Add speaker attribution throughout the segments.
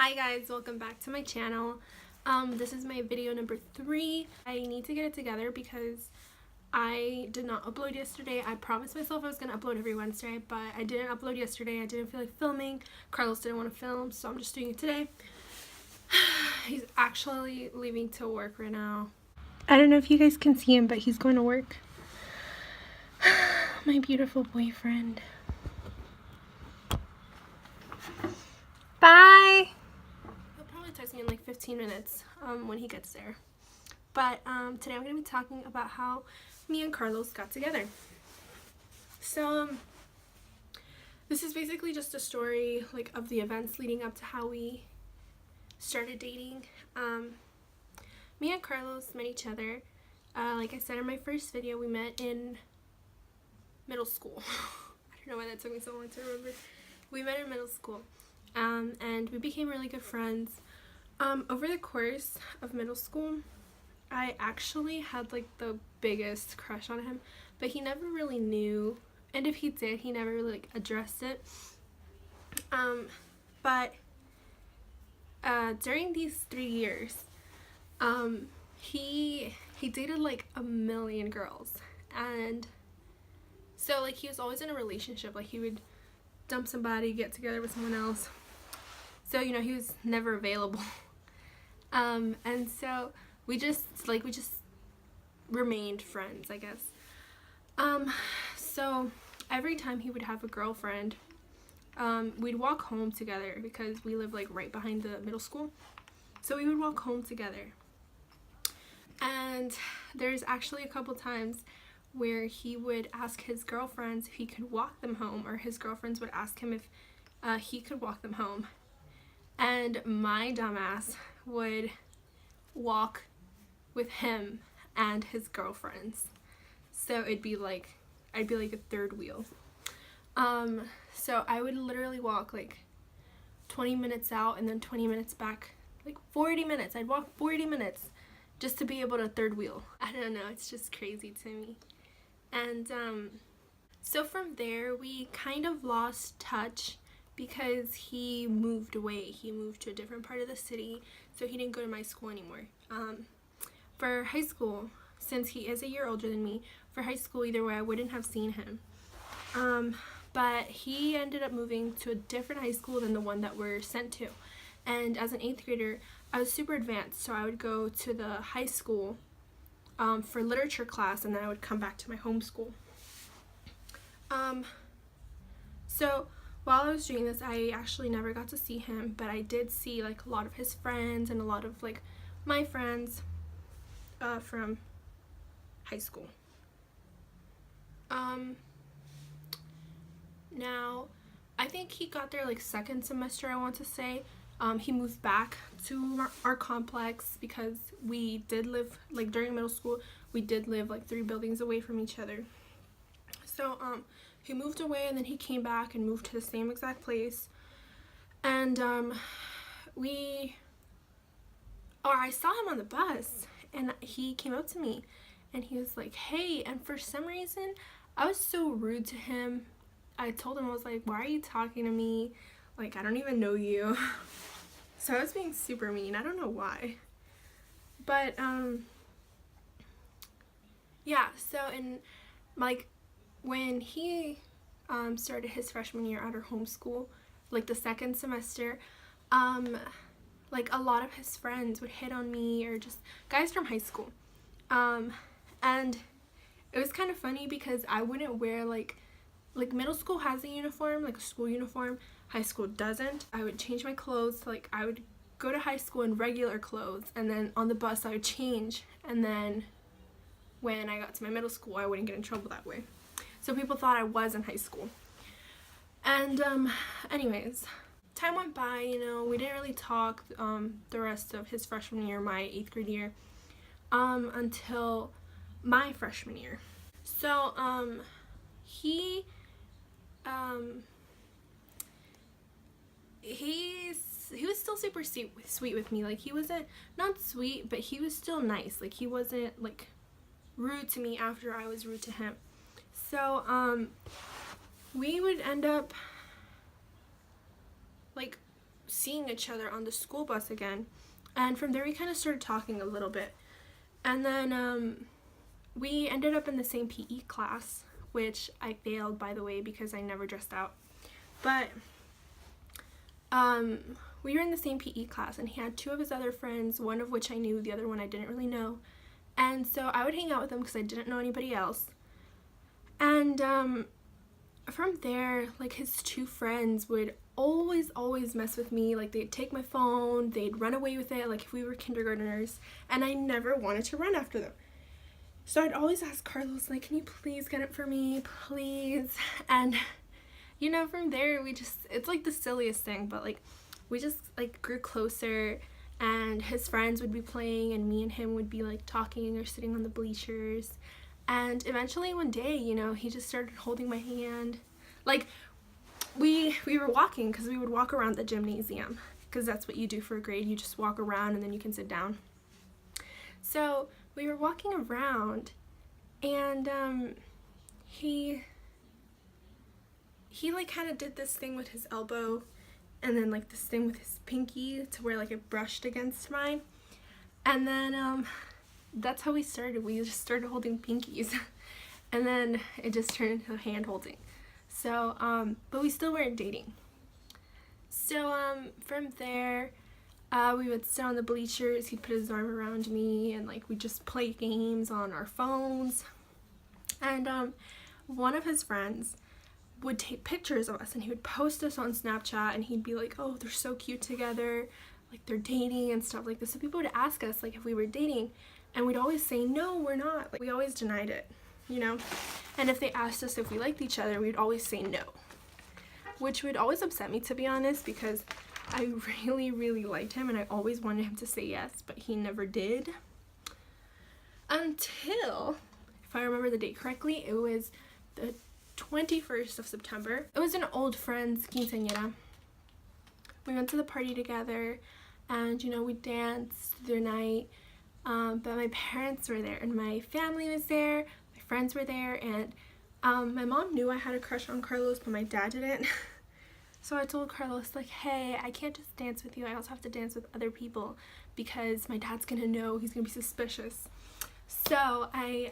Speaker 1: Hi guys, welcome back to my channel. This is my video number 3. I need to get it together because I did not upload yesterday. I promised myself I was going to upload every Wednesday, but I didn't upload yesterday. I didn't feel like filming. Carlos didn't want to film, so I'm just doing it today. He's actually leaving to work right now. I don't know if you guys can see him, but he's going to work. My beautiful boyfriend. Bye! He'll probably text me in like 15 minutes when he gets there. But today I'm going to be talking about how me and Carlos got together. So this is basically just a story like of the events leading up to how we started dating. Me and Carlos met each other, like I said in my first video, we met in middle school. I don't know why that took me so long to remember. We met in middle school. And we became really good friends. Over the course of middle school, I actually had like the biggest crush on him, but he never really knew, and if he did, he never really like addressed it. But during these 3 years, he dated like a million girls, and so like he was always in a relationship. Like he would dump somebody, get together with someone else. So, you know, he was never available. And so we just remained friends, I guess. So every time he would have a girlfriend, we'd walk home together because we lived like right behind the middle school. So we would walk home together. And there's actually a couple times where he would ask his girlfriends if he could walk them home, or his girlfriends would ask him if he could walk them home. And my dumbass would walk with him and his girlfriends. So it'd be like, I'd be like a third wheel. So I would literally walk like 20 minutes out and then 20 minutes back, like 40 minutes. I'd walk 40 minutes just to be able to third wheel. I don't know, it's just crazy to me. And so from there we kind of lost touch because he moved away. He moved to a different part of the city, so he didn't go to my school anymore. For high school, since he is a year older than me, for high school either way I wouldn't have seen him. But he ended up moving to a different high school than the one that we're sent to. And as an 8th grader, I was super advanced, so I would go to the high school for literature class, and then I would come back to my home school. So while I was doing this, I actually never got to see him, but I did see like a lot of his friends and a lot of like my friends from high school. Now I think he got there like second semester, I want to say. He moved back to our complex because we did live, like during middle school, we did live like 3 buildings away from each other. So he moved away, and then he came back and moved to the same exact place. And I saw him on the bus, and he came up to me and he was like, hey, and for some reason I was so rude to him. I told him, I was like, why are you talking to me? Like, I don't even know you. So I was being super mean. I don't know why. But, yeah, so like, when he started his freshman year at our home school, like the second semester, like a lot of his friends would hit on me, or just guys from high school. And it was kind of funny because I wouldn't wear like middle school has a uniform, like a school uniform. High school doesn't. I would change my clothes, like I would go to high school in regular clothes, and then on the bus I would change, and then when I got to my middle school I wouldn't get in trouble that way. So people thought I was in high school. And anyways, time went by, you know, we didn't really talk the rest of his freshman year, my 8th grade year, until my freshman year. So he was still super sweet with me. Like, he wasn't, not sweet, but he was still nice. Like, he wasn't like rude to me after I was rude to him. So we would end up like seeing each other on the school bus again. And from there we kind of started talking a little bit. And then we ended up in the same PE class, which I failed, by the way, because I never dressed out. But we were in the same PE class, and he had two of his other friends, one of which I knew, the other one I didn't really know. And so I would hang out with them because I didn't know anybody else. And from there, like, his two friends would always mess with me. Like, they'd take my phone, they'd run away with it, like if we were kindergartners, and I never wanted to run after them. So I'd always ask Carlos, like, can you please get it for me, please? And, you know, from there, it's like the silliest thing, but, like, we just, like, grew closer, and his friends would be playing, and me and him would be, like, talking or sitting on the bleachers. And eventually one day, you know, he just started holding my hand. Like, we were walking, because we would walk around the gymnasium, because that's what you do for a grade. You just walk around, and then you can sit down. So we were walking around, and he like kind of did this thing with his elbow, and then like this thing with his pinky to where like it brushed against mine. And then that's how we started. We just started holding pinkies. And then it just turned into hand holding. So but we still weren't dating. So from there, we would sit on the bleachers. He'd put his arm around me, and like we'd just play games on our phones. And one of his friends would take pictures of us, and he would post us on Snapchat, and he'd be like, oh, they're so cute together, like they're dating and stuff like this. So people would ask us like if we were dating, and we'd always say, no, we're not. Like, we always denied it, you know. And if they asked us if we liked each other, we'd always say no, which would always upset me, to be honest, because I really liked him, and I always wanted him to say yes, but he never did. Until, if I remember the date correctly, it was the 21st of September. It was an old friend's quinceañera. We went to the party together, and, you know, we danced through the night, but my parents were there, and my family was there, my friends were there, and my mom knew I had a crush on Carlos, but my dad didn't. So I told Carlos, like, hey, I can't just dance with you, I also have to dance with other people, because my dad's gonna know, he's gonna be suspicious. So I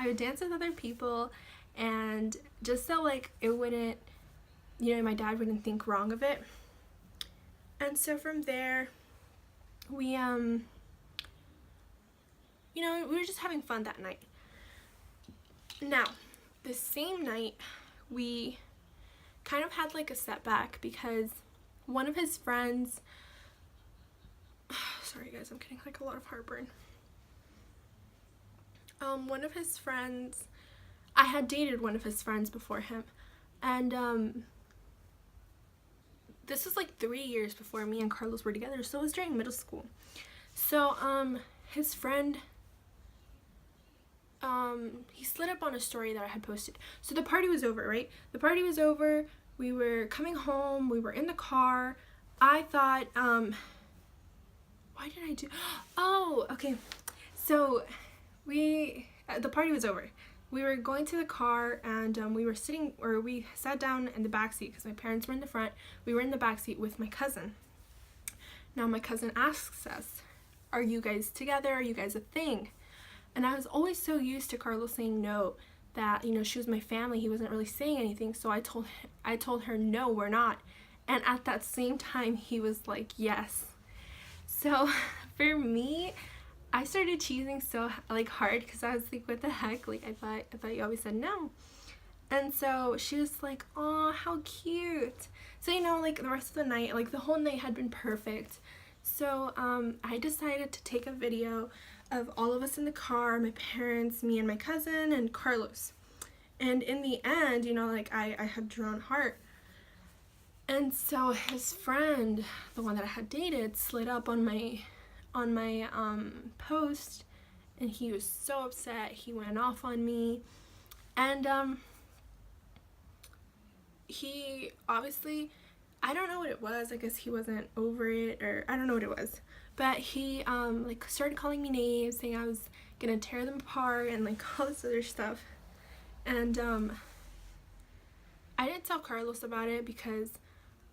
Speaker 1: would dance with other people, and just so like it wouldn't, you know, my dad wouldn't think wrong of it. And so from there, we you know, we were just having fun that night. Now, the same night, we kind of had like a setback, because one of his friends, sorry guys, I'm getting like a lot of heartburn. One of his friends, I had dated one of his friends before him, and this was like 3 years before me and Carlos were together, so it was during middle school. So his friend, he slid up on a story that I had posted. So the party was over, right? The party was over, we were coming home, we were in the car. I thought, why did I do, oh, okay, so the party was over. We were going to the car, and we sat down in the back seat, because my parents were in the front. We were in the back seat with my cousin. Now my cousin asks us, are you guys together? Are you guys a thing? And I was always so used to Carlos saying no, that, you know, she was my family, he wasn't really saying anything. So I told her, no, we're not. And at that same time, he was like, yes. So for me, I started cheesing so like hard, because I was like, what the heck, like I thought you always said no. And so she was like, oh, how cute. So, you know, like the rest of the night, like the whole night had been perfect. So I decided to take a video of all of us in the car, my parents, me and my cousin, and Carlos. And in the end, you know, like I had drawn heart. And so his friend, the one that I had dated, slid up on my post, and he was so upset. He went off on me, and he obviously, I don't know what it was, I guess he wasn't over it, or I don't know what it was, but he like started calling me names, saying I was gonna tear them apart and like all this other stuff. And I didn't tell Carlos about it, because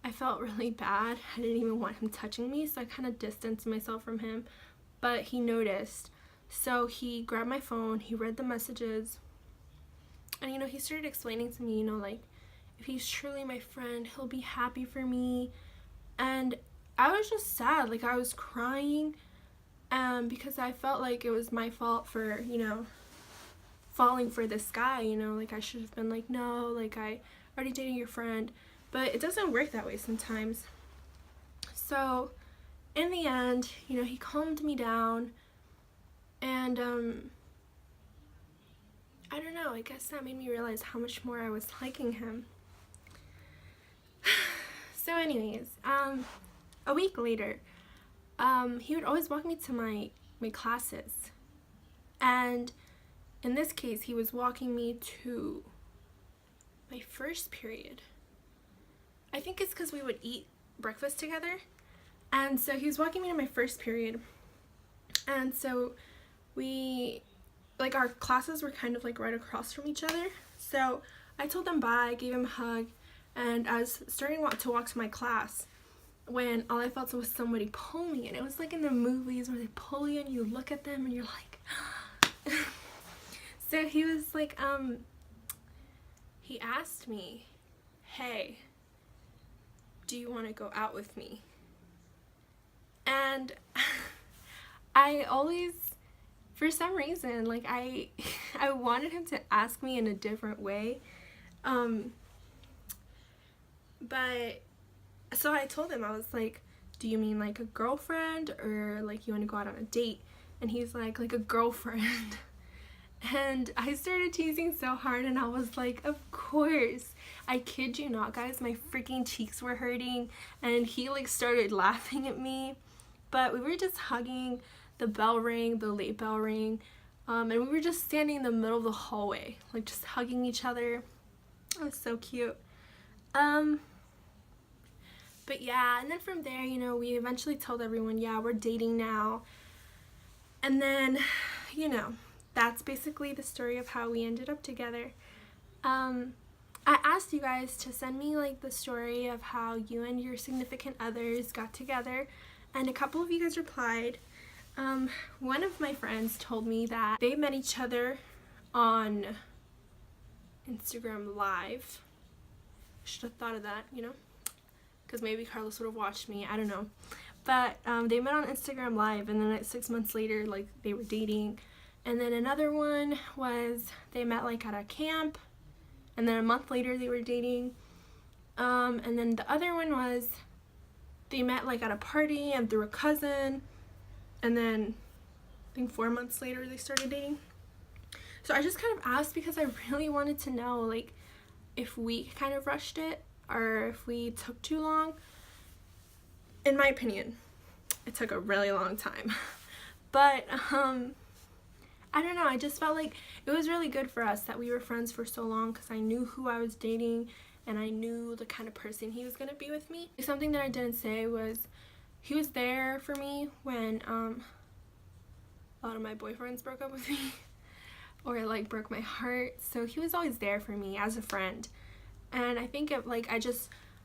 Speaker 1: I felt really bad. I didn't even want him touching me, so I kind of distanced myself from him, but he noticed. So he grabbed my phone, he read the messages, and you know, he started explaining to me, you know, like, if he's truly my friend, he'll be happy for me. And I was just sad, like I was crying, because I felt like it was my fault for, you know, falling for this guy, you know, like I should have been like, no, like I already dated your friend, but it doesn't work that way sometimes. So in the end, you know, he calmed me down, and I don't know, I guess that made me realize how much more I was liking him. So anyways, a week later, he would always walk me to my classes, and in this case, he was walking me to my first period. I think it's because we would eat breakfast together, and so he was walking me to my first period, and so we, like, our classes were kind of like right across from each other, so I told him bye, gave him a hug, and I was starting to walk to my class when all I felt was somebody pull me, and it was like in the movies where they pull you and you look at them and you're like so he was like, he asked me, hey, do you want to go out with me? And I always, for some reason, like I wanted him to ask me in a different way, but so I told him, I was like, do you mean like a girlfriend, or like you want to go out on a date? And he's like a girlfriend. And I started teasing so hard, and I was like, of course. I kid you not, guys, my freaking cheeks were hurting, and he like started laughing at me. But we were just hugging, the bell rang, the late bell rang, and we were just standing in the middle of the hallway, like just hugging each other. It was so cute. But yeah, and then from there, you know, we eventually told everyone, yeah, we're dating now. And then, you know, that's basically the story of how we ended up together. I asked you guys to send me like the story of how you and your significant others got together, and a couple of you guys replied. One of my friends told me that they met each other on Instagram Live. Should have thought of that, you know, because maybe Carlos would have watched me, I don't know. But they met on Instagram Live, and then like 6 months later, like, they were dating. And then another one was they met like at a camp, and then a month later they were dating. And then the other one was they met like at a party and through a cousin, and then I think 4 months later they started dating. So I just kind of asked because I really wanted to know, like, if we kind of rushed it or if we took too long. In my opinion, it took a really long time. But I don't know, I just felt like it was really good for us that we were friends for so long, because I knew who I was dating and I knew the kind of person he was going to be with me. Something that I didn't say was he was there for me when a lot of my boyfriends broke up with me or like broke my heart. So he was always there for me as a friend. And I think it, like,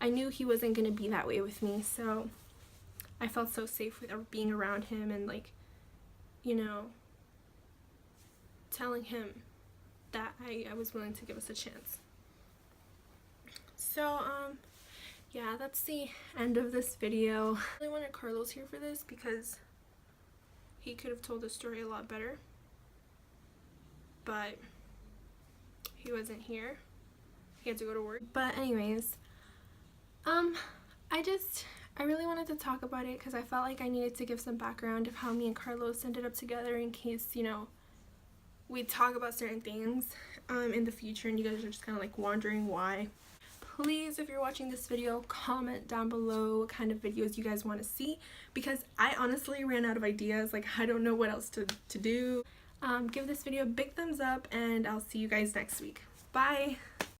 Speaker 1: I knew he wasn't going to be that way with me, so I felt so safe with being around him and, like, you know, telling him that I was willing to give us a chance. So, yeah, that's the end of this video. I really wanted Carlos here for this because he could have told the story a lot better, but he wasn't here. He had to go to work. But anyways, I really wanted to talk about it because I felt like I needed to give some background of how me and Carlos ended up together, in case, you know, we talk about certain things in the future and you guys are just kind of like wondering why. Please, if you're watching this video, comment down below what kind of videos you guys want to see, because I honestly ran out of ideas. Like, I don't know what else to do. Give this video a big thumbs up, and I'll see you guys next week. Bye!